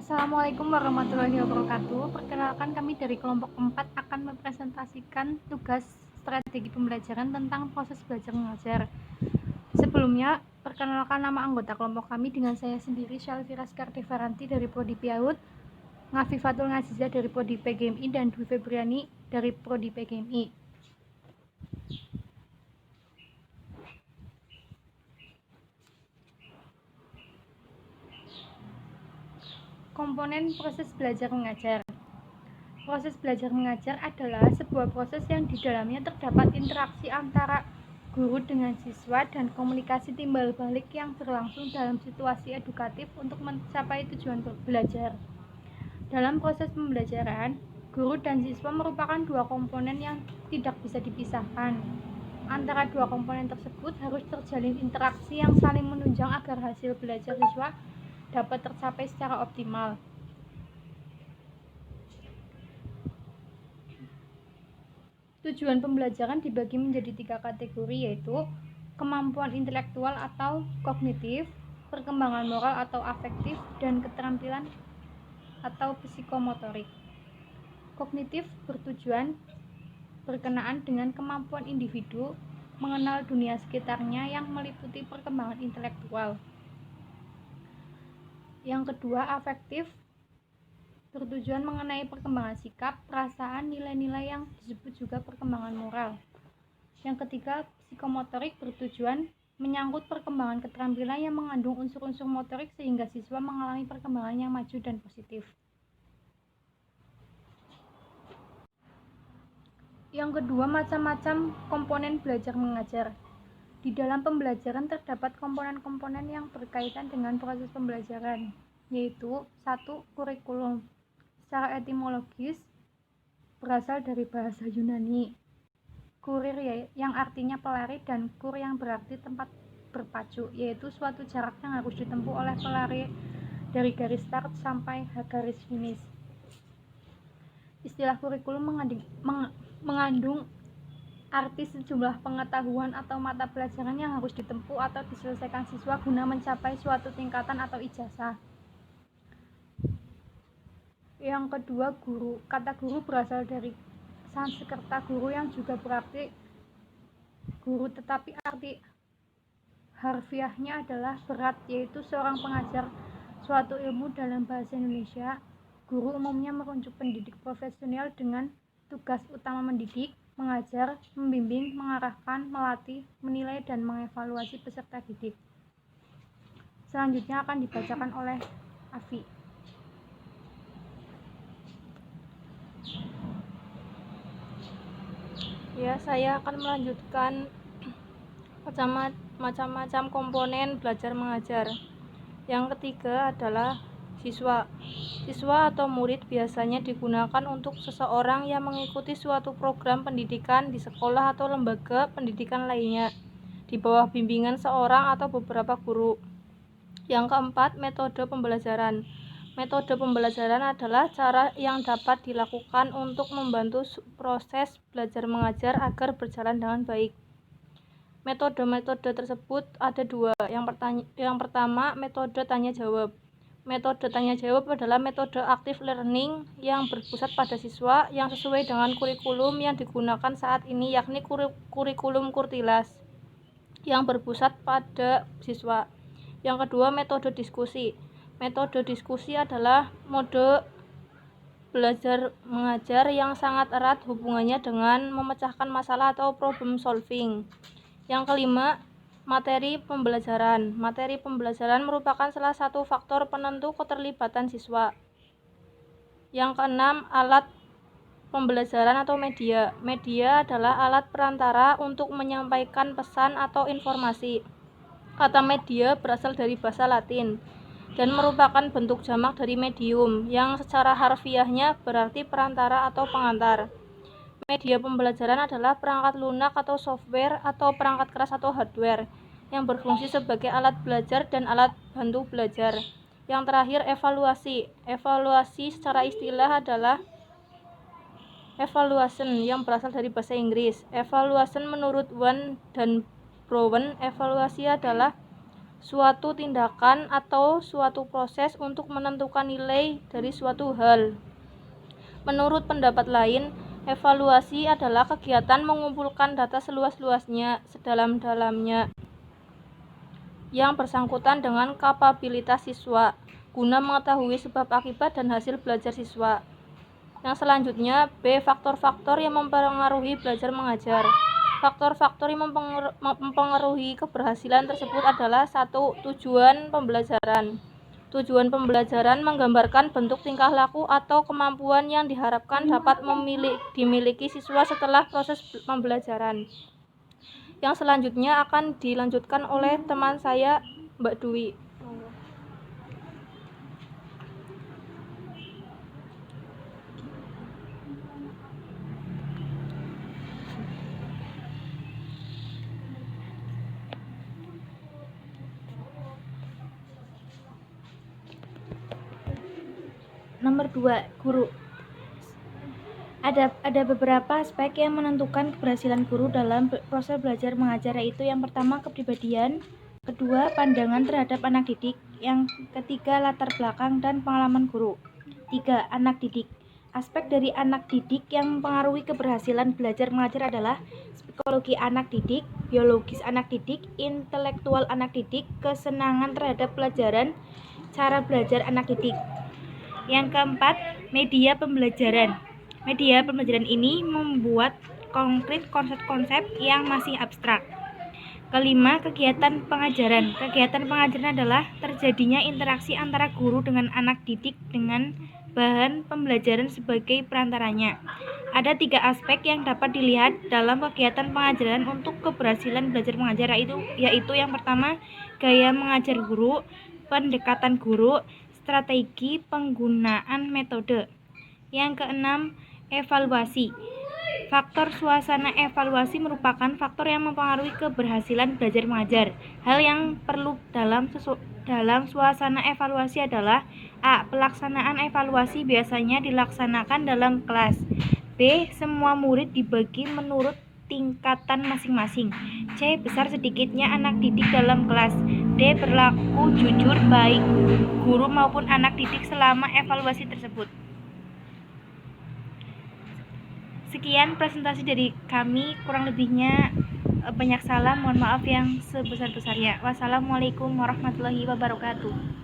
Assalamualaikum warahmatullahi wabarakatuh. Perkenalkan, kami dari kelompok 4 akan mempresentasikan tugas strategi pembelajaran tentang proses belajar mengajar. Sebelumnya, perkenalkan nama anggota kelompok kami dengan saya sendiri, Syalfira Skardevaranti dari Prodi PAUD, Ngafifatul Ngazizah dari Prodi PGMI, dan Dwi Febriani dari Prodi PGMI. Komponen proses belajar mengajar. Proses belajar mengajar adalah sebuah proses yang di dalamnya terdapat interaksi antara guru dengan siswa dan komunikasi timbal balik yang berlangsung dalam situasi edukatif untuk mencapai tujuan belajar. Dalam proses pembelajaran, guru dan siswa merupakan dua komponen yang tidak bisa dipisahkan. Antara dua komponen tersebut harus terjalin interaksi yang saling menunjang agar hasil belajar siswa dapat tercapai secara optimal. Tujuan pembelajaran dibagi menjadi 3 kategori, yaitu kemampuan intelektual atau kognitif, perkembangan moral atau afektif, dan keterampilan atau psikomotorik. Kognitif bertujuan berkenaan dengan kemampuan individu mengenal dunia sekitarnya yang meliputi perkembangan intelektual. Yang kedua, afektif bertujuan mengenai perkembangan sikap, perasaan, nilai-nilai yang disebut juga perkembangan moral. Yang ketiga, psikomotorik bertujuan menyangkut perkembangan keterampilan yang mengandung unsur-unsur motorik sehingga siswa mengalami perkembangan yang maju dan positif. Yang kedua, macam-macam komponen belajar mengajar. Di dalam pembelajaran terdapat komponen-komponen yang berkaitan dengan proses pembelajaran, yaitu 1. Kurikulum. Secara etimologis berasal dari bahasa Yunani. Kurir yang artinya pelari dan kur yang berarti tempat berpacu, yaitu suatu jarak yang harus ditempuh oleh pelari dari garis start sampai garis finish. Istilah kurikulum mengandung arti sejumlah pengetahuan atau mata pelajaran yang harus ditempuh atau diselesaikan siswa guna mencapai suatu tingkatan atau ijazah. Yang kedua, guru. Kata guru berasal dari Sanskerta guru yang juga berarti guru, tetapi arti harfiahnya adalah berat, yaitu seorang pengajar suatu ilmu. Dalam bahasa Indonesia, guru umumnya merujuk pendidik profesional dengan tugas utama mendidik, mengajar, membimbing, mengarahkan, melatih, menilai, dan mengevaluasi peserta didik. Selanjutnya akan dibacakan oleh Afi. Ya, saya akan melanjutkan macam-macam komponen belajar mengajar. Yang ketiga adalah siswa. Siswa atau murid biasanya digunakan untuk seseorang yang mengikuti suatu program pendidikan di sekolah atau lembaga pendidikan lainnya di bawah bimbingan seorang atau beberapa guru. Yang keempat, metode pembelajaran. Metode pembelajaran adalah cara yang dapat dilakukan untuk membantu proses belajar mengajar agar berjalan dengan baik. Metode-metode tersebut ada dua. Yang pertama, metode tanya-jawab. Metode tanya-jawab adalah metode active learning yang berpusat pada siswa yang sesuai dengan kurikulum yang digunakan saat ini, yakni kurikulum Kurtilas yang berpusat pada siswa. Yang kedua, metode diskusi. Metode diskusi adalah mode belajar mengajar yang sangat erat hubungannya dengan memecahkan masalah atau problem solving. Yang kelima, materi pembelajaran. Materi pembelajaran merupakan salah satu faktor penentu keterlibatan siswa. Yang keenam, alat pembelajaran atau media. Media adalah alat perantara untuk menyampaikan pesan atau informasi. Kata media berasal dari bahasa Latin dan merupakan bentuk jamak dari medium yang secara harfiahnya berarti perantara atau pengantar. Media pembelajaran adalah perangkat lunak atau software atau perangkat keras atau hardware yang berfungsi sebagai alat belajar dan alat bantu belajar. Yang terakhir, evaluasi. Evaluasi secara istilah adalah evaluation yang berasal dari bahasa Inggris. Evaluation menurut Wan dan Brown, evaluasi adalah suatu tindakan atau suatu proses untuk menentukan nilai dari suatu hal. Menurut pendapat lain, evaluasi adalah kegiatan mengumpulkan data seluas-luasnya, sedalam-dalamnya yang bersangkutan dengan kapabilitas siswa, guna mengetahui sebab akibat dan hasil belajar siswa. Yang selanjutnya, B. Faktor-faktor yang mempengaruhi belajar mengajar. Faktor-faktor yang mempengaruhi keberhasilan tersebut adalah 1. Tujuan pembelajaran. Tujuan pembelajaran menggambarkan bentuk tingkah laku atau kemampuan yang diharapkan dapat dimiliki siswa setelah proses pembelajaran. Yang selanjutnya akan dilanjutkan oleh teman saya, Mbak Dwi. Nomor 2, guru. Ada beberapa aspek yang menentukan keberhasilan guru dalam proses belajar mengajar, yaitu yang pertama kepribadian, kedua pandangan terhadap anak didik, yang ketiga latar belakang dan pengalaman guru. 3. Anak didik. Aspek dari anak didik yang mempengaruhi keberhasilan belajar mengajar adalah psikologi anak didik, biologis anak didik, intelektual anak didik, kesenangan terhadap pelajaran, cara belajar anak didik. Yang keempat, media pembelajaran. Media pembelajaran ini membuat konkret konsep-konsep yang masih abstrak. Kelima, kegiatan pengajaran. Kegiatan pengajaran adalah terjadinya interaksi antara guru dengan anak didik dengan bahan pembelajaran sebagai perantaranya. Ada 3 aspek yang dapat dilihat dalam kegiatan pengajaran untuk keberhasilan belajar mengajar, yaitu yang pertama, gaya mengajar guru, pendekatan guru, strategi penggunaan metode. Yang keenam, evaluasi. Faktor suasana evaluasi merupakan faktor yang mempengaruhi keberhasilan belajar mengajar. Hal yang perlu dalam suasana evaluasi adalah A. Pelaksanaan evaluasi biasanya dilaksanakan dalam kelas. B. Semua murid dibagi menurut tingkatan masing-masing. C. Besar sedikitnya anak didik dalam kelas. D. Berlaku jujur baik guru maupun anak didik selama evaluasi tersebut. Sekian presentasi dari kami, kurang lebihnya banyak salah, mohon maaf yang sebesar-besarnya. Wassalamualaikum warahmatullahi wabarakatuh.